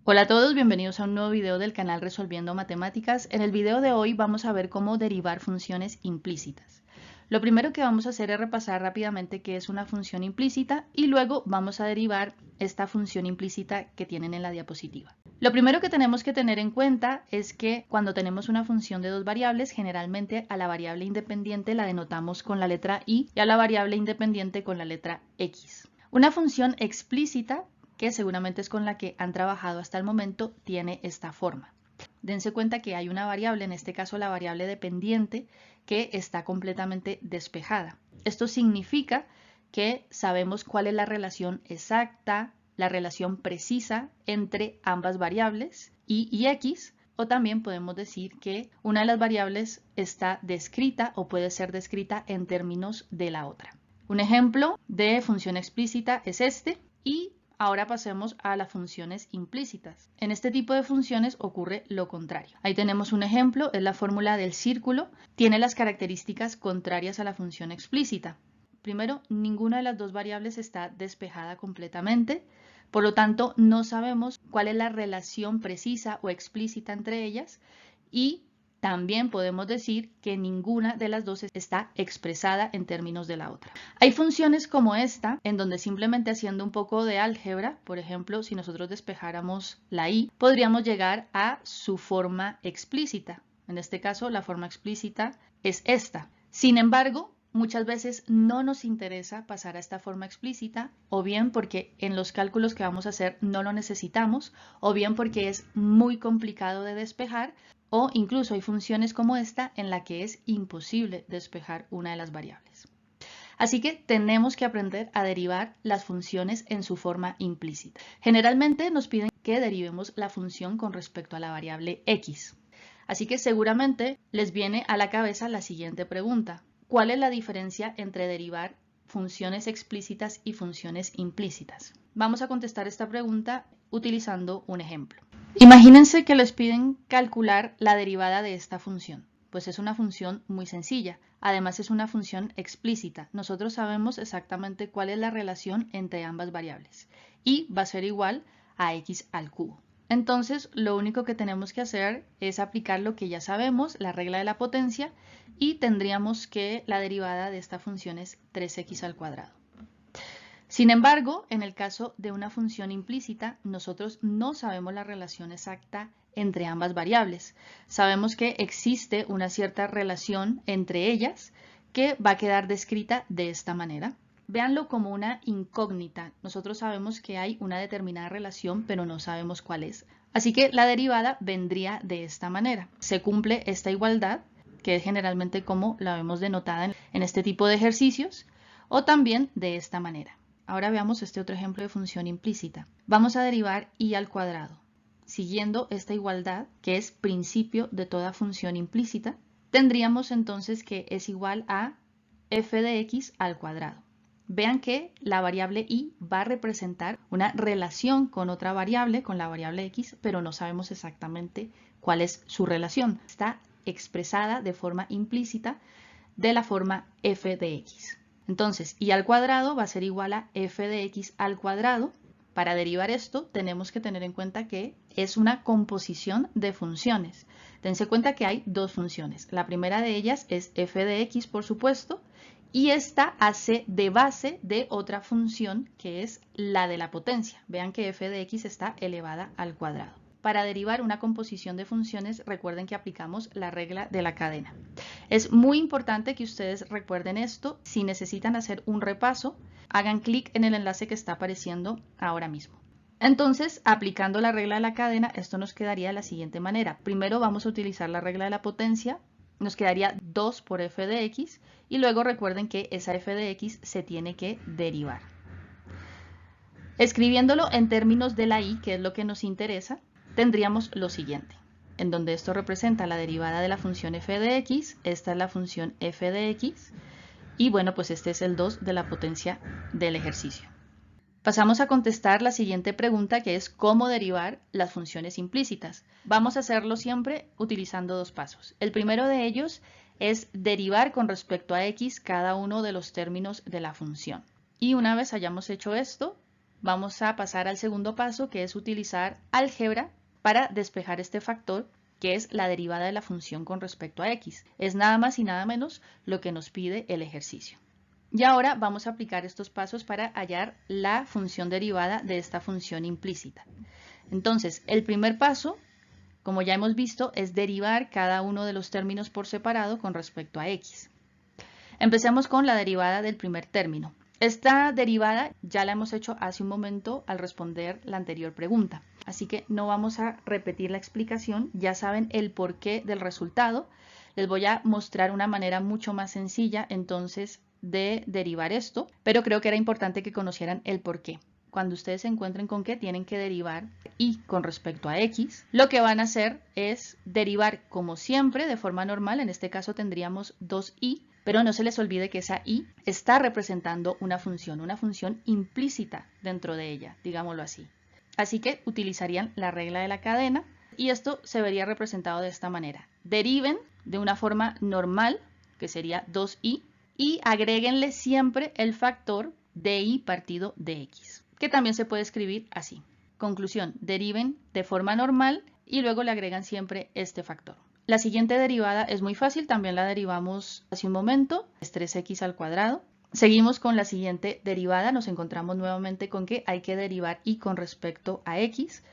Hola a todos, bienvenidos a un nuevo video del canal Resolviendo Matemáticas. En el video de hoy vamos a ver cómo derivar funciones implícitas. Lo primero que vamos a hacer es repasar rápidamente qué es una función implícita y luego vamos a derivar esta función implícita que tienen en la diapositiva. Lo primero que tenemos que tener en cuenta es que cuando tenemos una función de dos variables, generalmente a la variable independiente la denotamos con la letra i y a la variable independiente con la letra x. Una función explícita, que seguramente es con la que han trabajado hasta el momento, tiene esta forma. Dense cuenta que hay una variable, en este caso la variable dependiente, que está completamente despejada. Esto significa que sabemos cuál es la relación exacta, la relación precisa entre ambas variables, y x, o también podemos decir que una de las variables está descrita o puede ser descrita en términos de la otra. Un ejemplo de función explícita es este, y ahora pasemos a las funciones implícitas. En este tipo de funciones ocurre lo contrario. Ahí tenemos un ejemplo, es la fórmula del círculo. Tiene las características contrarias a la función explícita. Primero, ninguna de las dos variables está despejada completamente. Por lo tanto, no sabemos cuál es la relación precisa o explícita entre ellas. Y también podemos decir que ninguna de las dos está expresada en términos de la otra. Hay funciones como esta, en donde simplemente haciendo un poco de álgebra, por ejemplo, si nosotros despejáramos la y, podríamos llegar a su forma explícita. En este caso, la forma explícita es esta. Sin embargo, muchas veces no nos interesa pasar a esta forma explícita, o bien porque en los cálculos que vamos a hacer no lo necesitamos, o bien porque es muy complicado de despejar, o incluso hay funciones como esta en la que es imposible despejar una de las variables. Así que tenemos que aprender a derivar las funciones en su forma implícita. Generalmente nos piden que derivemos la función con respecto a la variable x. Así que seguramente les viene a la cabeza la siguiente pregunta. ¿Cuál es la diferencia entre derivar funciones explícitas y funciones implícitas? Vamos a contestar esta pregunta utilizando un ejemplo. Imagínense que les piden calcular la derivada de esta función. Pues es una función muy sencilla. Además es una función explícita. Nosotros sabemos exactamente cuál es la relación entre ambas variables. Y va a ser igual a x al cubo. Entonces lo único que tenemos que hacer es aplicar lo que ya sabemos, la regla de la potencia, y tendríamos que la derivada de esta función es 3x al cuadrado. Sin embargo, en el caso de una función implícita, nosotros no sabemos la relación exacta entre ambas variables. Sabemos que existe una cierta relación entre ellas que va a quedar descrita de esta manera. Véanlo como una incógnita. Nosotros sabemos que hay una determinada relación, pero no sabemos cuál es. Así que la derivada vendría de esta manera. Se cumple esta igualdad, que es generalmente como la vemos denotada en este tipo de ejercicios, o también de esta manera. Ahora veamos este otro ejemplo de función implícita. Vamos a derivar y al cuadrado. Siguiendo esta igualdad, que es principio de toda función implícita, tendríamos entonces que es igual a f de x al cuadrado. Vean que la variable y va a representar una relación con otra variable, con la variable x, pero no sabemos exactamente cuál es su relación. Está expresada de forma implícita de la forma f de x. Entonces, y al cuadrado va a ser igual a f de x al cuadrado. Para derivar esto, tenemos que tener en cuenta que es una composición de funciones. Dense cuenta que hay dos funciones. La primera de ellas es f de x, por supuesto, y esta hace de base de otra función que es la de la potencia. Vean que f de x está elevada al cuadrado. Para derivar una composición de funciones, recuerden que aplicamos la regla de la cadena. Es muy importante que ustedes recuerden esto. Si necesitan hacer un repaso, hagan clic en el enlace que está apareciendo ahora mismo. Entonces, aplicando la regla de la cadena, esto nos quedaría de la siguiente manera. Primero vamos a utilizar la regla de la potencia. Nos quedaría 2 por f de x y luego recuerden que esa f de x se tiene que derivar. Escribiéndolo en términos de la y, que es lo que nos interesa, tendríamos lo siguiente, en donde esto representa la derivada de la función f de x, esta es la función f de x, y bueno, pues este es el 2 de la potencia del ejercicio. Pasamos a contestar la siguiente pregunta, que es cómo derivar las funciones implícitas. Vamos a hacerlo siempre utilizando dos pasos. El primero de ellos es derivar con respecto a x cada uno de los términos de la función. Y una vez hayamos hecho esto, vamos a pasar al segundo paso, que es utilizar álgebra para despejar este factor, que es la derivada de la función con respecto a x. Es nada más y nada menos lo que nos pide el ejercicio. Y ahora vamos a aplicar estos pasos para hallar la función derivada de esta función implícita. Entonces, el primer paso, como ya hemos visto, es derivar cada uno de los términos por separado con respecto a x. Empecemos con la derivada del primer término. Esta derivada ya la hemos hecho hace un momento al responder la anterior pregunta, así que no vamos a repetir la explicación, ya saben el porqué del resultado. Les voy a mostrar una manera mucho más sencilla entonces de derivar esto, pero creo que era importante que conocieran el porqué. Cuando ustedes se encuentren con que tienen que derivar y con respecto a x, lo que van a hacer es derivar como siempre de forma normal. En este caso tendríamos 2i, pero no se les olvide que esa i está representando una función implícita dentro de ella, digámoslo así. Así que utilizarían la regla de la cadena y esto se vería representado de esta manera. Deriven de una forma normal, que sería 2i, y agréguenle siempre el factor de i partido de x, que también se puede escribir así. Conclusión, deriven de forma normal y luego le agregan siempre este factor. La siguiente derivada es muy fácil, también la derivamos hace un momento, es 3x al cuadrado. Seguimos con la siguiente derivada, nos encontramos nuevamente con que hay que derivar y con respecto a x.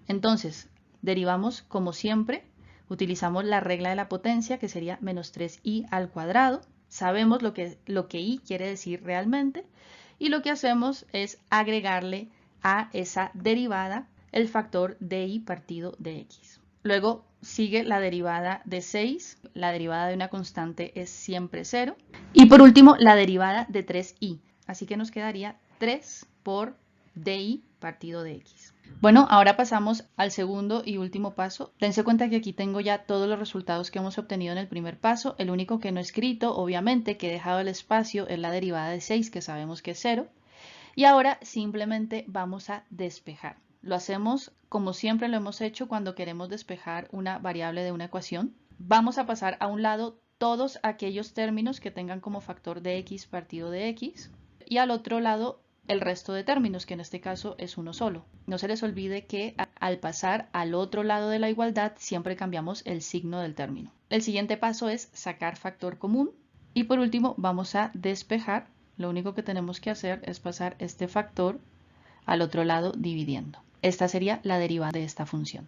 Entonces, derivamos como siempre, utilizamos la regla de la potencia, que sería menos 3i al cuadrado. Sabemos lo que i quiere decir realmente y lo que hacemos es agregarle a esa derivada el factor de i partido de x. Luego sigue la derivada de 6, la derivada de una constante es siempre 0. Y por último la derivada de 3i, así que nos quedaría 3 por di partido de x. Bueno, ahora pasamos al segundo y último paso. Dense cuenta que aquí tengo ya todos los resultados que hemos obtenido en el primer paso. El único que no he escrito, obviamente, que he dejado el espacio es la derivada de 6, que sabemos que es 0. Y ahora simplemente vamos a despejar. Lo hacemos como siempre lo hemos hecho cuando queremos despejar una variable de una ecuación. Vamos a pasar a un lado todos aquellos términos que tengan como factor de x partido de x y al otro lado el resto de términos, que en este caso es uno solo. No se les olvide que al pasar al otro lado de la igualdad siempre cambiamos el signo del término. El siguiente paso es sacar factor común y por último vamos a despejar. Lo único que tenemos que hacer es pasar este factor al otro lado dividiendo. Esta sería la derivada de esta función.